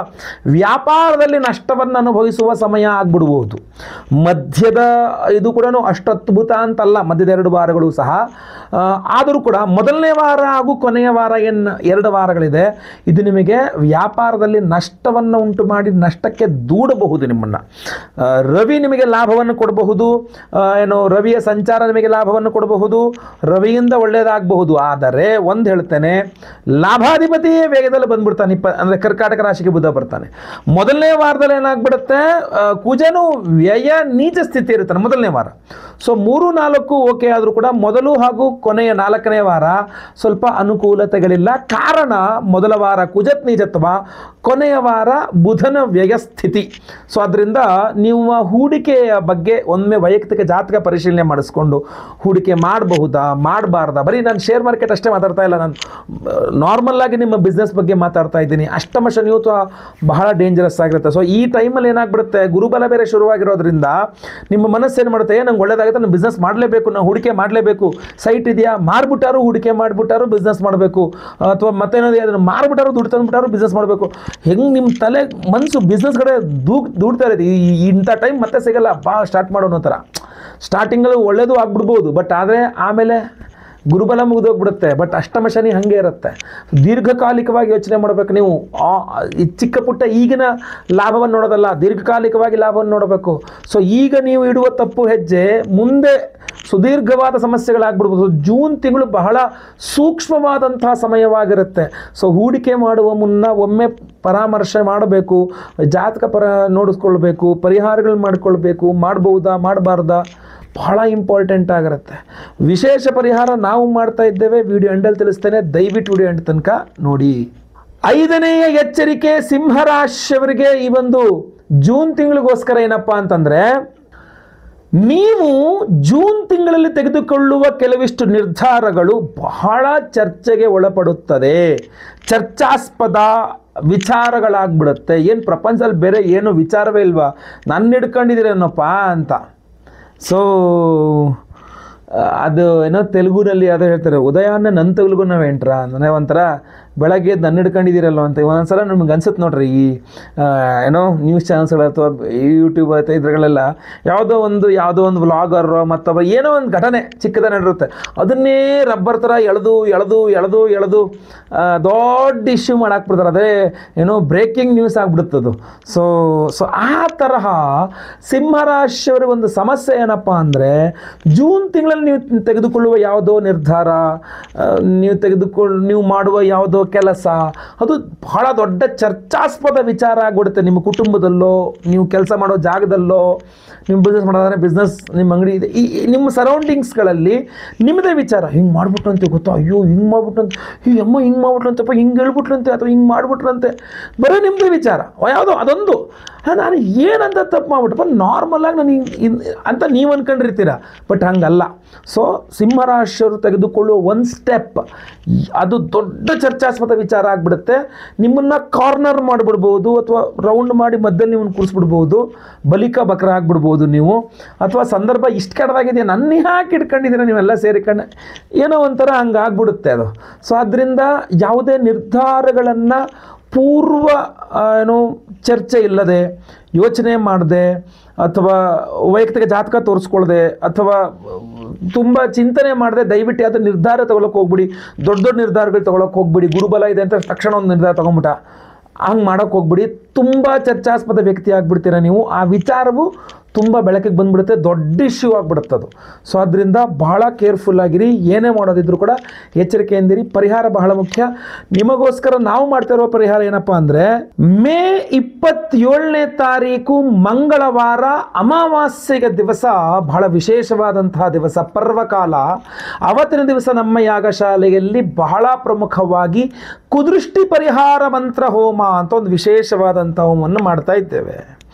ವ್ಯಾಪಾರದಲ್ಲಿ ನಷ್ಟವನ್ನು ಅನುಭವಿಸುವ ಸಮಯ ಆಗ್ಬಿಡ್ಬೋದು. ಮಧ್ಯದ ಇದು ಕೂಡ ಅಷ್ಟು ಅದ್ಭುತ ಅಂತಲ್ಲ, ಮಧ್ಯದ 2 ವಾರಗಳು ಸಹ. ಆದರೂ ಕೂಡ ಮೊದಲನೇ ವಾರ ಹಾಗೂ ಕೊನೆಯ ವಾರ ಏನು 2 ವಾರಗಳಿದೆ, ಇದು ನಿಮಗೆ ವ್ಯಾಪಾರದಲ್ಲಿ ನಷ್ಟವನ್ನು ಉಂಟು ಮಾಡಿ ನಷ್ಟಕ್ಕೆ ದೂಡಬಹುದು ನಿಮ್ಮನ್ನು. ರವಿ ನಿಮಗೆ ಲಾಭವನ್ನು ಕೊಡಬಹುದು, ರವಿಯ ಸಂಚಾರ ನಿಮಗೆ ಲಾಭವನ್ನು ಕೊಡಬಹುದು, ರವಿಯಿಂದ ಒಳ್ಳೆಯದಾಗಬಹುದು. ಆದರೆ ಒಂದು ಹೇಳ್ತೇನೆ, ಲಾಭಾಧಿಪತಿಯೇ ವೇಗದಲ್ಲಿ ಬಂದ್ಬಿಡ್ತಾನೆ. ಅಂದರೆ ಕರ್ಕಾಟಕ ರಾಶಿಗೆ ಬುಧ ಬರ್ತಾನೆ. ಮೊದಲನೇ ವಾರದಲ್ಲಿ ಏನಾಗ್ಬಿಡುತ್ತೆ, ಕುಜನು ವ್ಯಯ ನೀಚ ಸ್ಥಿತಿ ಇರ್ತಾನೆ ಮೊದಲನೇ ವಾರ. ಸೊ 3-4 ಓಕೆ ಆದರೂ ಕೂಡ ಮೊದಲು ಹಾಗೂ ಕೊನೆಯ 4ನೇ ವಾರ ಸ್ವಲ್ಪ ಅನುಕೂಲತೆಗಳಿಲ್ಲ. ಕಾರಣ ಮೊದಲ ವಾರ ಕುಜತ್ ನೀಚತ್ವ, ಕೊನೆಯ ವಾರ ಬುಧನ ವ್ಯಯಸ್ಥಿತಿ. ಸೊ ಅದರಿಂದ ನೀವು ಹೂಡಿಕೆಯ ಬಗ್ಗೆ ಒಮ್ಮೆ ವೈಯಕ್ತಿಕ ಜಾತಕ ಪರಿಶೀಲನೆ ಮಾಡಿಸ್ಕೊಂಡು ಹೂಡಿಕೆ ಮಾಡಬಹುದಾ ಮಾಡಬಾರ್ದಾ. ಬರೀ ನಾನು ಶೇರ್ ಮಾರ್ಕೆಟ್ ಅಷ್ಟೇ ಮಾತಾಡ್ತಾ ಇಲ್ಲ, ನಾನು ನಾರ್ಮಲ್ ಆಗಿ ನಿಮ್ಮ ಬಿಸ್ನೆಸ್ ಬಗ್ಗೆ ಮಾತಾಡ್ತಾ ಇದ್ದೀನಿ. ಅಷ್ಟಮ ಶನಿಯು ಬಹಳ ಡೇಂಜರಸ್ ಆಗಿರುತ್ತೆ. ಸೊ ಈ ಟೈಮಲ್ಲಿ ಏನಾಗ್ಬಿಡುತ್ತೆ, ಗುರುಬಲ ಬೇರೆ ಶುರುವಾಗಿರೋದ್ರಿಂದ ನಿಮ್ಮ ಮನಸ್ಸೇನು ಮಾಡುತ್ತೆ, ನಂಗೆ ಒಳ್ಳೇದಾಗುತ್ತೆ, ನಾನು ಬಿಸ್ನೆಸ್ ಮಾಡಲೇಬೇಕು, ನಾನು ಹೂಡಿಕೆ ಮಾಡಲೇಬೇಕು, ಸೈಟ್ ಇದೆಯಾ ಮಾರ್ಬಿಟ್ಟಾರು ಹೂಡಿಕೆ ಮಾಡಿಬಿಟ್ಟಾರು ಬಿಸ್ನೆಸ್ ಮಾಡಬೇಕು, ಅಥವಾ ಮತ್ತೇನಾದ್ರು ಅದನ್ನು ಮಾರ್ಬಿಟ್ಟಾರು ದುಡ್ಡು ತಂದುಬಿಟ್ಟಾರು ಬಿಸ್ನೆಸ್ ಮಾಡಬೇಕು. ಹೆಂಗೆ ನಿಮ್ಮ ತಲೆ ಮನಸ್ಸು ಬಿಸ್ನೆಸ್ ಕಡೆ ದೂಡ್ತಾ ಇರುತ್ತೆ. ಇಂಥ ಟೈಮ್ ಮತ್ತೆ ಸಿಗಲ್ಲ, ಸ್ಟಾರ್ಟ್ ಮಾಡೋಣ ಥರ. ಸ್ಟಾರ್ಟಿಂಗಲ್ಲಿ ಒಳ್ಳೇದು ಆಗ್ಬಿಡ್ಬೋದು, ಬಟ್ ಆದರೆ ಆಮೇಲೆ ಗುರುಬಲ ಮುಗಿದೋಗ್ಬಿಡುತ್ತೆ. ಬಟ್ ಅಷ್ಟಮ ಶನಿ ಹಾಗೆ ಇರುತ್ತೆ. ದೀರ್ಘಕಾಲಿಕವಾಗಿ ಯೋಚನೆ ಮಾಡಬೇಕು ನೀವು. ಈ ಚಿಕ್ಕ ಪುಟ್ಟ ಈಗಿನ ಲಾಭವನ್ನು ನೋಡೋದಲ್ಲ, ದೀರ್ಘಕಾಲಿಕವಾಗಿ ಲಾಭವನ್ನು ನೋಡಬೇಕು. ಸೊ ಈಗ ನೀವು ಇಡುವ ತಪ್ಪು ಹೆಜ್ಜೆ ಮುಂದೆ ಸುದೀರ್ಘವಾದ ಸಮಸ್ಯೆಗಳಾಗ್ಬಿಡ್ಬೋದು. ಜೂನ್ ತಿಂಗಳು ಬಹಳ ಸೂಕ್ಷ್ಮವಾದಂತಹ ಸಮಯವಾಗಿರುತ್ತೆ. ಸೊ ಹೂಡಿಕೆ ಮಾಡುವ ಮುನ್ನ ಒಮ್ಮೆ ಪರಾಮರ್ಶೆ ಮಾಡಬೇಕು, ಜಾತಕ ನೋಡಿಸ್ಕೊಳ್ಬೇಕು, ಪರಿಹಾರಗಳು ಮಾಡಿಕೊಳ್ಬೇಕು, ಮಾಡ್ಬೋದಾ ಮಾಡಬಾರ್ದಾ, ಬಹಳ ಇಂಪಾರ್ಟೆಂಟ್ ಆಗಿರುತ್ತೆ. ವಿಶೇಷ ಪರಿಹಾರ ನಾವು ಮಾಡ್ತಾ ಇದ್ದೇವೆ, ವಿಡಿಯೋ ಎಂಡಲ್ಲಿ ತಿಳಿಸ್ತೇನೆ, ದಯವಿಟ್ಟು ವಿಡಿಯೋ ಎಂಡ್ ತನಕ ನೋಡಿ. 5ನೆಯ ಎಚ್ಚರಿಕೆ ಸಿಂಹರಾಶಿಯವರಿಗೆ ಈ ಒಂದು ಜೂನ್ ತಿಂಗಳಿಗೋಸ್ಕರ ಏನಪ್ಪಾ ಅಂತಂದರೆ, ನೀವು ಜೂನ್ ತಿಂಗಳಲ್ಲಿ ತೆಗೆದುಕೊಳ್ಳುವ ಕೆಲವಿಷ್ಟು ನಿರ್ಧಾರಗಳು ಬಹಳ ಚರ್ಚೆಗೆ ಒಳಪಡುತ್ತದೆ, ಚರ್ಚಾಸ್ಪದ ವಿಚಾರಗಳಾಗ್ಬಿಡುತ್ತೆ. ಏನು ಪ್ರಪಂಚದಲ್ಲಿ ಬೇರೆ ಏನು ವಿಚಾರವೇ ಇಲ್ವಾ, ನನ್ನ ಹಿಡ್ಕೊಂಡಿದ್ದೀರೇನಪ್ಪ ಅಂತ. ಸೊ ಅದು ಏನೋ ತೆಲುಗುನಲ್ಲಿ ಅದು ಹೇಳ್ತಾರೆ, ಉದಯಾನ್ನ ನನ್ನ ತೆಲುಗುನ ವೆಂಟ್ರಾ ಅಂದರೆ ಒಂಥರ ಬೆಳಗ್ಗೆ ನನ್ನ ಹಿಡ್ಕೊಂಡಿದ್ದೀರಲ್ಲ ಅಂತ. ಒಂದೊಂದ್ಸಲ ನಮ್ಗೆ ಅನ್ಸುತ್ತೆ ನೋಡ್ರಿ, ಈ ಏನೋ ನ್ಯೂಸ್ ಚಾನಲ್ಸ್ಗಳು ಅಥವಾ ಯೂಟ್ಯೂಬ್ ಅಥವಾ ಇದ್ರಗಳೆಲ್ಲ ಯಾವುದೋ ಒಂದು ವ್ಲಾಗರು ಮತ್ತೊಬ್ಬ ಏನೋ ಒಂದು ಘಟನೆ ಚಿಕ್ಕದ ನಡೆಯುತ್ತೆ, ಅದನ್ನೇ ರಬ್ಬರ್ ಥರ ಎಳೆದು ದೊಡ್ಡ ಇಶ್ಯೂ ಮಾಡಾಕ್ಬಿಡ್ತಾರೆ. ಅದೇ ಏನೋ ಬ್ರೇಕಿಂಗ್ ನ್ಯೂಸ್ ಆಗಿಬಿಡುತ್ತದು. ಸೊ ಆ ತರಹ ಸಿಂಹರಾಶಿಯವರಿಗೆ ಒಂದು ಸಮಸ್ಯೆ ಏನಪ್ಪ ಅಂದರೆ, ಜೂನ್ ತಿಂಗಳಲ್ಲಿ ನೀವು ತೆಗೆದುಕೊಳ್ಳುವ ಯಾವುದೋ ನಿರ್ಧಾರ, ನೀವು ಮಾಡುವ ಯಾವುದೋ ಕೆಲಸ, ಅದು ಬಹಳ ದೊಡ್ಡ ಚರ್ಚಾಸ್ಪದ ವಿಚಾರ ಆಗಿಬಿಡುತ್ತೆ. ನಿಮ್ಮ ಕುಟುಂಬದಲ್ಲೋ, ನೀವು ಕೆಲಸ ಮಾಡೋ ಜಾಗದಲ್ಲೋ, ನೀವು ಬಿಸ್ನೆಸ್ ಮಾಡೋದಾದ್ರೆ ಬಿಸ್ನೆಸ್, ನಿಮ್ಮ ಅಂಗಡಿ ಇದೆ, ಈ ನಿಮ್ಮ ಸರೌಂಡಿಂಗ್ಸ್ಗಳಲ್ಲಿ ನಿಮ್ಮದೇ ವಿಚಾರ. ಹಿಂಗೆ ಮಾಡ್ಬಿಟ್ರಂತೆ ಗೊತ್ತಾ, ಅಯ್ಯೋ ಹಿಂಗೆ ಮಾಡ್ಬಿಟ್ರಂತೆ, ಅಮ್ಮ ಹಿಂಗೆ ಮಾಡ್ಬಿಟ್ರಂತಪ್ಪ, ಹಿಂಗೆ ಹೇಳ್ಬಿಟ್ರಂತೆ ಅಥವಾ ಹಿಂಗೆ ಮಾಡ್ಬಿಟ್ರಂತೆ, ಬರೀ ನಿಮ್ಮದೇ ವಿಚಾರ ಯಾವುದೋ ಅದೊಂದು. ನಾನು ಏನಂತ ತಪ್ಪು ಮಾಡ್ಬಿಟ್ಟಪ್ಪ, ನಾರ್ಮಲಾಗಿ ನಾನು ಅಂತ ನೀವು ಅಂದ್ಕೊಂಡಿರ್ತೀರ, ಬಟ್ ಹಂಗಲ್ಲ. ಸೊ ಸಿಂಹರಾಶಿಯವರು ತೆಗೆದುಕೊಳ್ಳುವ ಒಂದು ಸ್ಟೆಪ್ ಅದು ದೊಡ್ಡ ಚರ್ಚಾಸ್ಪದ ವಿಚಾರ ಆಗಿಬಿಡುತ್ತೆ. ನಿಮ್ಮನ್ನು ಕಾರ್ನರ್ ಮಾಡಿಬಿಡ್ಬೋದು, ಅಥವಾ ರೌಂಡ್ ಮಾಡಿ ಮಧ್ಯದಲ್ಲಿ ನಿಮ್ಮನ್ನು ಕೂರಿಸ್ಬಿಡ್ಬೋದು, ಬಲಿಕ ಬಕ್ರ ಆಗಿಬಿಡ್ಬೋದು ನೀವು, ಅಥವಾ ಸಂದರ್ಭ ಇಷ್ಟು ಕೆಡದಾಗಿದೆ ನನ್ನ ಯಾಕೆ ಇಟ್ಕೊಂಡಿದ್ದೀರ ನೀವೆಲ್ಲ ಸೇರಿಕೊಂಡು ಏನೋ ಒಂಥರ ಹಂಗೆ ಆಗ್ಬಿಡುತ್ತೆ ಅದು. ಸೊ ಅದರಿಂದ ಯಾವುದೇ ನಿರ್ಧಾರಗಳನ್ನು ಪೂರ್ವ ಚರ್ಚೆ ಇಲ್ಲದೆ, ಯೋಚನೆ ಮಾಡದೆ, ಅಥವಾ ವೈಯಕ್ತಿಕ ಜಾತಕ ತೋರಿಸ್ಕೊಳ್ಳದೆ, ಅಥವಾ ತುಂಬ ಚಿಂತನೆ ಮಾಡದೆ ದಯವಿಟ್ಟು ಯಾವುದೇ ನಿರ್ಧಾರ ತೊಗೊಳಕ್ಕೆ ಹೋಗ್ಬಿಡಿ. ದೊಡ್ಡ ದೊಡ್ಡ ನಿರ್ಧಾರಗಳು ತೊಗೊಳಕ್ಕೆ ಹೋಗ್ಬಿಡಿ. ಗುರುಬಲ ಇದೆ ಅಂತ ತಕ್ಷಣ ಒಂದು ನಿರ್ಧಾರ ತೊಗೊಂಬಿಟ್ಟ ಹಂಗೆ ಮಾಡೋಕ್ಕೆ ಹೋಗ್ಬಿಡಿ. ತುಂಬ ಚರ್ಚಾಸ್ಪದ ವ್ಯಕ್ತಿ ಆಗಿಬಿಡ್ತೀರ ನೀವು. ಆ ವಿಚಾರವು ತುಂಬ ಬೆಳಕಿಗೆ ಬಂದುಬಿಡುತ್ತೆ, ದೊಡ್ಡ ಇಶ್ಯೂ ಆಗಿಬಿಡುತ್ತೆ ಅದು. ಸೊ ಅದರಿಂದ ಬಹಳ ಕೇರ್ಫುಲ್ಲಾಗಿರಿ. ಏನೇ ಮಾಡೋದಿದ್ರು ಕೂಡ ಎಚ್ಚರಿಕೆಯಿಂದಿರಿ. ಪರಿಹಾರ ಬಹಳ ಮುಖ್ಯ. ನಿಮಗೋಸ್ಕರ ನಾವು ಮಾಡ್ತಾ ಇರೋ ಪರಿಹಾರ ಏನಪ್ಪ ಅಂದರೆ, ಮೇ 27ನೇ ತಾರೀಕು ಮಂಗಳವಾರ ಅಮಾವಾಸ್ಯೆಗೆ ದಿವಸ ಬಹಳ ವಿಶೇಷವಾದಂತಹ ದಿವಸ, ಪರ್ವಕಾಲ. ಅವತ್ತಿನ ದಿವಸ ನಮ್ಮ ಯಾಗಶಾಲೆಯಲ್ಲಿ ಬಹಳ ಪ್ರಮುಖವಾಗಿ ಕುದೃಷ್ಟಿ ಪರಿಹಾರ ಮಂತ್ರ ಹೋಮ ಅಂತ ಒಂದು ವಿಶೇಷವಾದಂಥ ಹೋಮವನ್ನು ಮಾಡ್ತಾ ಇದ್ದೇವೆ.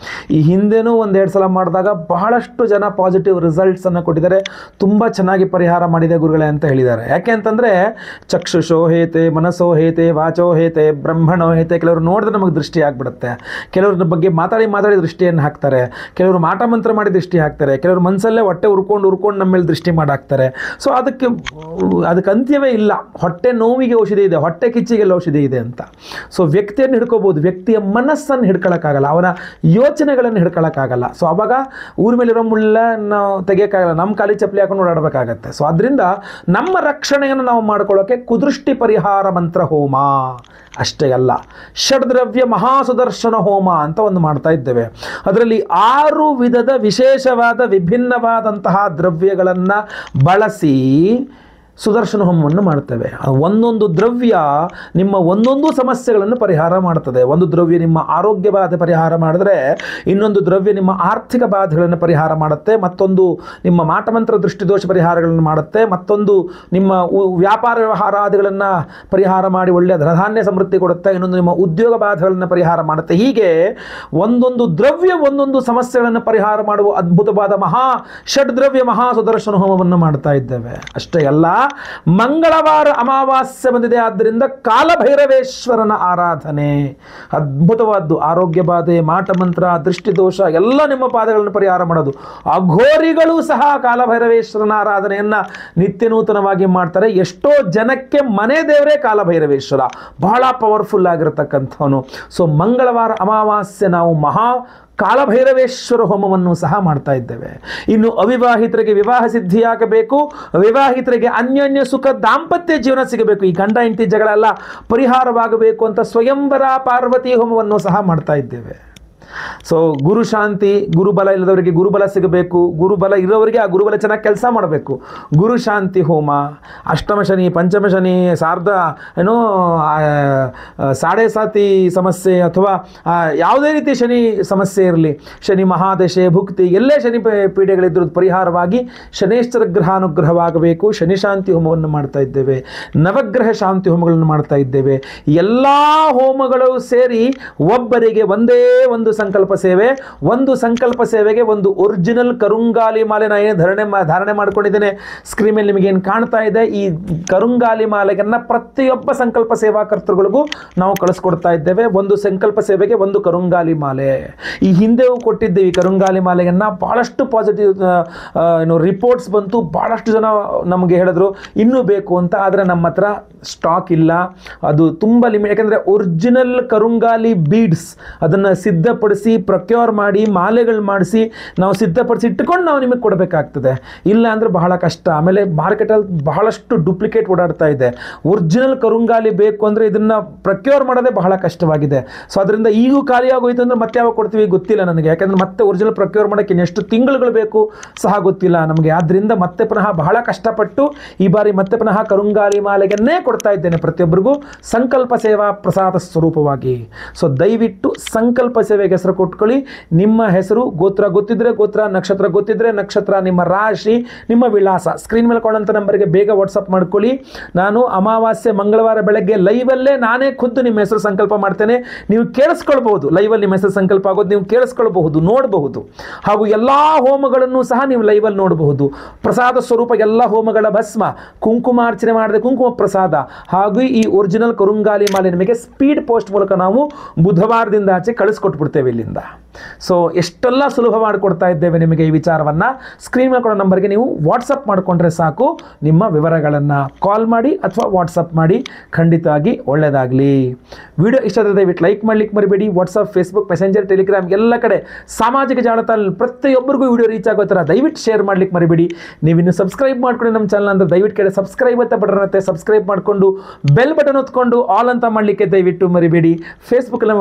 ಈ ಹಿಂದೆನೂ ಒಂದೆರಡು ಸಲ ಮಾಡಿದಾಗ ಬಹಳಷ್ಟು ಜನ ಪಾಸಿಟಿವ್ ರಿಸಲ್ಟ್ಸನ್ನು ಕೊಟ್ಟಿದ್ದಾರೆ. ತುಂಬ ಚೆನ್ನಾಗಿ ಪರಿಹಾರ ಮಾಡಿದೆ ಗುರುಗಳೇ ಅಂತ ಹೇಳಿದ್ದಾರೆ. ಯಾಕೆ ಅಂತಂದರೆ ಚಕ್ಷುಷೋ ಹೇತೆ, ಮನಸ್ಸೋ ಹೇತೆ, ವಾಚೋ ಹೇತೆ, ಬ್ರಹ್ಮಣೋ ಹೇತೆ. ಕೆಲವರು ನೋಡಿದ್ರೆ ನಮಗೆ ದೃಷ್ಟಿ ಆಗಿಬಿಡುತ್ತೆ. ಕೆಲವ್ರ ಬಗ್ಗೆ ಮಾತಾಡಿ ದೃಷ್ಟಿಯನ್ನು ಹಾಕ್ತಾರೆ. ಕೆಲವರು ಮಾಟ ಮಂತ್ರ ಮಾಡಿ ದೃಷ್ಟಿ ಹಾಕ್ತಾರೆ. ಕೆಲವರು ಮನಸ್ಸಲ್ಲೇ ಹೊಟ್ಟೆ ಉರ್ಕೊಂಡು ನಮ್ಮ ಮೇಲೆ ದೃಷ್ಟಿ ಮಾಡಾಕ್ತಾರೆ. ಸೊ ಅದಕ್ಕೆ ಅಂತ್ಯವೇ ಇಲ್ಲ. ಹೊಟ್ಟೆ ನೋವಿಗೆ ಔಷಧಿ ಇದೆ, ಹೊಟ್ಟೆ ಕಿಚ್ಚಿಗೆಲ್ಲ ಔಷಧಿ ಇದೆ ಅಂತ. ಸೊ ವ್ಯಕ್ತಿಯನ್ನು ಹಿಡ್ಕೋಬೋದು, ವ್ಯಕ್ತಿಯ ಮನಸ್ಸನ್ನು ಹಿಡ್ಕೊಳ್ಳೋಕ್ಕಾಗಲ್ಲ, ಅವನ ಯೋಚನೆಗಳನ್ನು ಹಿಡ್ಕೊಳ್ಳೋಕ್ಕಾಗಲ್ಲ. ಸೊ ಅವಾಗ ಊರ ಮೇಲಿರೋ ಮುಳ್ಳನ್ನು ತೆಗಿಯೋಕ್ಕಾಗಲ್ಲ, ನಮ್ಮ ಕಾಲಿ ಚಪ್ಪಲಿ ಹಾಕೊಂಡು ಓಡಾಡಬೇಕಾಗತ್ತೆ. ಸೊ ಅದರಿಂದ ನಮ್ಮ ರಕ್ಷಣೆಯನ್ನು ನಾವು ಮಾಡ್ಕೊಳ್ಳೋಕ್ಕೆ ಕುದೃಷ್ಟಿ ಪರಿಹಾರ ಮಂತ್ರ ಹೋಮ ಅಷ್ಟೇ ಅಲ್ಲ, ಷಡ್ದ್ರವ್ಯ ಮಹಾಸುದರ್ಶನ ಹೋಮ ಅಂತ ಒಂದು ಮಾಡ್ತಾ ಇದ್ದೇವೆ. ಅದರಲ್ಲಿ 6 ವಿಧದ ವಿಶೇಷವಾದ ವಿಭಿನ್ನವಾದಂತಹ ದ್ರವ್ಯಗಳನ್ನು ಬಳಸಿ ಸುದರ್ಶನ ಹೋಮವನ್ನು ಮಾಡ್ತೇವೆ. ಒಂದೊಂದು ದ್ರವ್ಯ ನಿಮ್ಮ ಒಂದೊಂದು ಸಮಸ್ಯೆಗಳನ್ನು ಪರಿಹಾರ ಮಾಡ್ತದೆ. ಒಂದು ದ್ರವ್ಯ ನಿಮ್ಮ ಆರೋಗ್ಯ ಬಾಧೆ ಪರಿಹಾರ ಮಾಡಿದ್ರೆ, ಇನ್ನೊಂದು ದ್ರವ್ಯ ನಿಮ್ಮ ಆರ್ಥಿಕ ಬಾಧೆಗಳನ್ನು ಪರಿಹಾರ ಮಾಡುತ್ತೆ, ಮತ್ತೊಂದು ನಿಮ್ಮ ಮಾಟಮಂತ್ರ ದೃಷ್ಟಿದೋಷ ಪರಿಹಾರಗಳನ್ನು ಮಾಡುತ್ತೆ, ಮತ್ತೊಂದು ನಿಮ್ಮ ವ್ಯಾಪಾರ ವ್ಯವಹಾರಾದಿಗಳನ್ನು ಪರಿಹಾರ ಮಾಡಿ ಒಳ್ಳೆಯ ಧನಧಾನ್ಯ ಸಮೃದ್ಧಿ ಕೊಡುತ್ತೆ, ಇನ್ನೊಂದು ನಿಮ್ಮ ಉದ್ಯೋಗ ಬಾಧೆಗಳನ್ನು ಪರಿಹಾರ ಮಾಡುತ್ತೆ. ಹೀಗೆ ಒಂದೊಂದು ದ್ರವ್ಯ ಒಂದೊಂದು ಸಮಸ್ಯೆಗಳನ್ನು ಪರಿಹಾರ ಮಾಡುವ ಅದ್ಭುತವಾದ ಷಡ್ದ್ರವ್ಯ ಮಹಾ ಸುದರ್ಶನ ಹೋಮವನ್ನು ಮಾಡ್ತಾ ಇದ್ದೇವೆ. ಅಷ್ಟೇ ಅಲ್ಲ, ಮಂಗಳವಾರ ಅಮಾವಾಸ್ಯೆ ಬಂದಿದೆ, ಆದ್ದರಿಂದ ಕಾಲಭೈರವೇಶ್ವರನ ಆರಾಧನೆ ಅದ್ಭುತವಾದ್ದು. ಆರೋಗ್ಯ ಬಾಧೆ, ಮಾಟಮಂತ್ರ, ದೃಷ್ಟಿದೋಷ ಎಲ್ಲ ನಿಮ್ಮ ಪಾದಗಳನ್ನು ಪರಿಹಾರ ಮಾಡೋದು. ಅಘೋರಿಗಳು ಸಹ ಕಾಲಭೈರವೇಶ್ವರನ ಆರಾಧನೆಯನ್ನ ನಿತ್ಯ ನೂತನವಾಗಿ ಮಾಡ್ತಾರೆ. ಎಷ್ಟೋ ಜನಕ್ಕೆ ಮನೆ ದೇವರೇ ಕಾಲಭೈರವೇಶ್ವರ, ಬಹಳ ಪವರ್ಫುಲ್ ಆಗಿರತಕ್ಕಂಥವನು. ಸೊ ಮಂಗಳವಾರ ಅಮಾವಾಸ್ಯೆ ನಾವು ಕಾಲಭೈರವೇಶ್ವರ ಹೋಮವನ್ನು ಸಹ ಮಾಡ್ತಾ ಇದ್ದೇವೆ. ಇನ್ನು ಅವಿವಾಹಿತರಿಗೆ ವಿವಾಹ ಸಿದ್ಧಿಯಾಗಬೇಕು, ವಿವಾಹಿತರಿಗೆ ಅನ್ಯೋನ್ಯ ಸುಖ ದಾಂಪತ್ಯ ಜೀವನ ಸಿಗಬೇಕು, ಈ ಗಂಡ ಹೆಂಡತಿ ಜಗಳೆಲ್ಲ ಪರಿಹಾರವಾಗಬೇಕು ಅಂತ ಸ್ವಯಂವರ ಪಾರ್ವತಿ ಹೋಮವನ್ನು ಸಹ ಮಾಡ್ತಾ ಇದ್ದೇವೆ. ಸೊ ಗುರು ಶಾಂತಿ, ಗುರುಬಲ ಇಲ್ಲದವರಿಗೆ ಗುರುಬಲ ಸಿಗಬೇಕು, ಗುರುಬಲ ಇರೋವರಿಗೆ ಆ ಗುರುಬಲ ಚೆನ್ನಾಗಿ ಕೆಲಸ ಮಾಡಬೇಕು. ಗುರು ಶಾಂತಿ ಹೋಮ, ಅಷ್ಟಮ ಶನಿ, ಪಂಚಮ ಶನಿ, ಸಾಡೆ ಸಾತಿ ಸಮಸ್ಯೆ ಅಥವಾ ಯಾವುದೇ ರೀತಿ ಶನಿ ಸಮಸ್ಯೆ ಇರಲಿ, ಶನಿ ಮಹಾದಶೆ, ಭುಕ್ತಿ, ಎಲ್ಲೇ ಶನಿ ಪೀಡೆಗಳಿದ್ರೂ ಪರಿಹಾರವಾಗಿ ಶನೇಶ್ವರ ಗ್ರಹಾನುಗ್ರಹವಾಗಬೇಕು. ಶನಿ ಶಾಂತಿ ಹೋಮವನ್ನು ಮಾಡ್ತಾ ಇದ್ದೇವೆ, ನವಗ್ರಹ ಶಾಂತಿ ಹೋಮಗಳನ್ನು ಮಾಡ್ತಾ ಇದ್ದೇವೆ. ಎಲ್ಲ ಹೋಮಗಳು ಸೇರಿ ಒಬ್ಬರಿಗೆ ಒಂದೇ ಒಂದು ಸಂಕಲ್ಪ ಸೇವೆ. ಒಂದು ಸಂಕಲ್ಪ ಸೇವೆಗೆ ಒಂದು ಒರಿಜಿನಲ್ ಕರುಂಗಾಲಿ ಮಾಲೆ ನಾನು ಏನು ಧಾರಣೆ ಮಾಡ್ಕೊಂಡಿದ್ದೇನೆ, ಸ್ಕ್ರೀನ್ ಮೇಲೆ ನಿಮಗೆ ಏನು ಕಾಣ್ತಾ ಇದೆ, ಈ ಕರುಂಗಾಲಿ ಮಾಲೆಗನ್ನ ಪ್ರತಿಯೊಬ್ಬ ಸಂಕಲ್ಪ ಸೇವಾಕರ್ತರುಗಳಿಗೂ ನಾವು ಕಳಿಸ್ಕೊಡ್ತಾ ಇದ್ದೇವೆ. ಒಂದು ಸಂಕಲ್ಪ ಸೇವೆಗೆ ಒಂದು ಕರುಂಗಾಲಿ ಮಾಲೆ. ಈ ಹಿಂದೆಯೂ ಕೊಟ್ಟಿದ್ದೇವೆ ಈ ಕರುಂಗಾಲಿ ಮಾಲೆಯನ್ನ, ಬಹಳಷ್ಟು ಪಾಸಿಟಿವ್ ರಿಪೋರ್ಟ್ಸ್ ಬಂತು. ಬಹಳಷ್ಟು ಜನ ನಮಗೆ ಹೇಳಿದ್ರು ಇನ್ನೂ ಬೇಕು ಅಂತ, ಆದರೆ ನಮ್ಮ ಹತ್ರ ಸ್ಟಾಕ್ ಇಲ್ಲ, ಅದು ತುಂಬ ಲಿಮಿಟ್. ಯಾಕಂದರೆ ಒರಿಜಿನಲ್ ಕರುಂಗಾಲಿ ಬೀಡ್ಸ್ ಅದನ್ನು ಸಿದ್ಧಪಡಿಸಿ ಪ್ರೊಕ್ಯೂರ್ ಮಾಡಿ ಮಾಲೆಗಳು ಮಾಡಿಸಿ ನಾವು ಸಿದ್ಧಪಡಿಸಿ ಇಟ್ಟುಕೊಂಡು ನಾವು ನಿಮಗೆ ಕೊಡಬೇಕಾಗ್ತದೆ. ಇಲ್ಲ ಅಂದರೆ ಬಹಳ ಕಷ್ಟ. ಆಮೇಲೆ ಮಾರ್ಕೆಟಲ್ಲಿ ಬಹಳಷ್ಟು ಡೂಪ್ಲಿಕೇಟ್ ಓಡಾಡ್ತಾ ಇದೆ. ಒರಿಜಿನಲ್ ಕರುಂಗಾಲಿ ಬೇಕು ಅಂದರೆ ಇದನ್ನು ಪ್ರೊಕ್ಯೂರ್ ಮಾಡೋದೇ ಬಹಳ ಕಷ್ಟವಾಗಿದೆ. ಸೊ ಅದರಿಂದ ಈಗೂ ಖಾಲಿಯಾಗೋಯ್ತು ಅಂದರೆ ಮತ್ತೆ ಯಾವಾಗ ಕೊಡ್ತೀವಿ ಗೊತ್ತಿಲ್ಲ ನನಗೆ. ಯಾಕಂದರೆ ಮತ್ತೆ ಒರಿಜಿನಲ್ ಪ್ರೊಕ್ಯೂರ್ ಮಾಡೋಕ್ಕೆ ಇನ್ನೆಷ್ಟು ತಿಂಗಳುಗಳು ಬೇಕು ಸಹ ಗೊತ್ತಿಲ್ಲ ನಮಗೆ. ಆದ್ದರಿಂದ ಮತ್ತೆ ಪುನಃ ಬಹಳ ಕಷ್ಟಪಟ್ಟು ಈ ಬಾರಿ ಮತ್ತೆ ಪುನಃ ಕರುಂಗಾಲಿ ಮಾಲೆಗನ್ನೇ ಕೊಡ್ತಾ ಇದ್ದೇನೆ ಪ್ರತಿಯೊಬ್ಬರಿಗೂ, ಸಂಕಲ್ಪ ಸೇವಾ ಪ್ರಸಾದ ಸ್ವರೂಪವಾಗಿ. ಸೊ ದಯವಿಟ್ಟು ಸಂಕಲ್ಪ ಸೇವೆಗೆ ಹೆಸರು ಕೊಟ್ಕೊಳ್ಳಿ. ನಿಮ್ಮ ಹೆಸರು, ಗೋತ್ರ ಗೊತ್ತಿದ್ರೆ ಗೋತ್ರ, ನಕ್ಷತ್ರ ಗೊತ್ತಿದ್ರೆ ನಕ್ಷತ್ರ, ನಿಮ್ಮ ರಾಶಿ, ನಿಮ್ಮ ವಿಳಾಸ ಸ್ಕ್ರೀನ್ ಮೇಲೆ ಕೊಡೋಂಥ ನಂಬರ್ಗೆ ಬೇಗ ವಾಟ್ಸಪ್ ಮಾಡ್ಕೊಳ್ಳಿ. ನಾನು ಅಮಾವಾಸ್ಯೆ ಮಂಗಳವಾರ ಬೆಳಗ್ಗೆ ಲೈವಲ್ಲೇ ನಾನೇ ಖುದ್ದು ನಿಮ್ಮ ಹೆಸರು ಸಂಕಲ್ಪ ಮಾಡ್ತೇನೆ. ನೀವು ಕೇಳಿಸ್ಕೊಳ್ಬಹುದು, ಲೈವಲ್ಲಿ ನಿಮ್ಮ ಹೆಸರು ಸಂಕಲ್ಪ ಆಗೋದು ನೀವು ಕೇಳಿಸ್ಕೊಳ್ಬಹುದು, ನೋಡಬಹುದು. ಹಾಗೂ ಎಲ್ಲ ಹೋಮಗಳನ್ನು ಸಹ ನೀವು ಲೈವಲ್ಲಿ ನೋಡಬಹುದು. ಪ್ರಸಾದ ಸ್ವರೂಪ ಎಲ್ಲ ಹೋಮಗಳ ಭಸ್ಮ, ಕುಂಕುಮಾರ್ಚನೆ ಮಾಡಿದ ಕುಂಕುಮ ಪ್ರಸಾದ, ಹಾಗೂ ಈ ಒರಿಜಿನಲ್ ಕರುಂಗಾಲಿ ಮಾಲೆ ನಿಮಗೆ ಸ್ಪೀಡ್ ಪೋಸ್ಟ್ ಮೂಲಕ ನಾವು ಬುಧವಾರದಿಂದ ಆಚೆ ಕಳಿಸ್ಕೊಟ್ಬಿಡ್ತೇವೆ ಇಲ್ಲಿಂದ. ಸೊ ಎಷ್ಟೆಲ್ಲ ಸುಲಭ ಮಾಡಿಕೊಡ್ತಾ ಇದ್ದೇವೆ ನಿಮಗೆ. ಈ ವಿಚಾರವನ್ನು ಸ್ಕ್ರೀನ್ ಮೇಲೆ ಕೊಡೋ ನಂಬರ್ಗೆ ನೀವು ವಾಟ್ಸಪ್ ಮಾಡಿಕೊಂಡ್ರೆ ಸಾಕು. ನಿಮ್ಮ ವಿವರಗಳನ್ನು ಕಾಲ್ ಮಾಡಿ ಅಥವಾ ವಾಟ್ಸಪ್ ಮಾಡಿ, ಖಂಡಿತವಾಗಿ ಒಳ್ಳೆಯದಾಗಲಿ. ವಿಡಿಯೋ ಇಷ್ಟ ಆದರೆ ದಯವಿಟ್ಟು ಲೈಕ್ ಮಾಡಲಿಕ್ಕೆ ಮರಿಬೇಡಿ. ವಾಟ್ಸಪ್, ಫೇಸ್ಬುಕ್, ಮೆಸೆಂಜರ್, ಟೆಲಿಗ್ರಾಮ್ ಎಲ್ಲ ಕಡೆ ಸಾಮಾಜಿಕ ಜಾಲತಾಣದಲ್ಲಿ ಪ್ರತಿಯೊಬ್ಬರಿಗೂ ವಿಡಿಯೋ ರೀಚ್ ಆಗೋ ಥರ ದಯವಿಟ್ಟು ಶೇರ್ ಮಾಡಲಿಕ್ಕೆ ಮರಿಬೇಡಿ. ನೀವಿನ್ನು ಸಬ್ಸ್ಕ್ರೈಬ್ ಮಾಡ್ಕೊಂಡು ನಮ್ಮ ಚಾನಲ್ ಅಂದರೆ ದಯವಿಟ್ಟು ಕಡೆ ಸಬ್ಸ್ಕ್ರೈಬ್ ಅಂತ ಬಟನ್ ಇರುತ್ತೆ, ಸಬ್ಸ್ಕ್ರೈಬ್ ಮಾಡಿಕೊಂಡು ಬೆಲ್ ಬಟನ್ ಹೊತ್ಕೊಂಡು ಆಲ್ ಅಂತ ಮಾಡಲಿಕ್ಕೆ ದಯವಿಟ್ಟು ಮರಿಬೇಡಿ. ಫೇಸ್ಬುಕ್ಕಲ್ಲಿ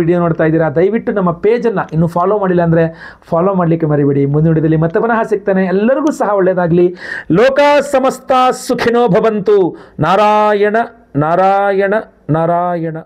ವಿಡಿಯೋ ನೋಡ್ತಾ ಇದ್ದೀರಾ, ದಯವಿಟ್ಟು ನಮ್ಮ ಪೇಜನ್ನು ಇನ್ನು ಫಾಲೋ ಮಾಡಿಲ್ಲ ಅಂದರೆ ಫಾಲೋ ಮಾಡಲಿಕ್ಕೆ ಮರಿಬೇಡಿ. ಮುಂದಿನ ವಿಡಿಯೋದಲ್ಲಿ ಮತ್ತೆ ಪುನಃ ಸಿಗ್ತಾನೆ. ಎಲ್ಲರಿಗೂ ಸಹ ಒಳ್ಳೆಯದಾಗಲಿ. ಲೋಕ ಸಮಸ್ತ ಸುಖಿನೋ ಭವಂತು. ನಾರಾಯಣ ನಾರಾಯಣ ನಾರಾಯಣ.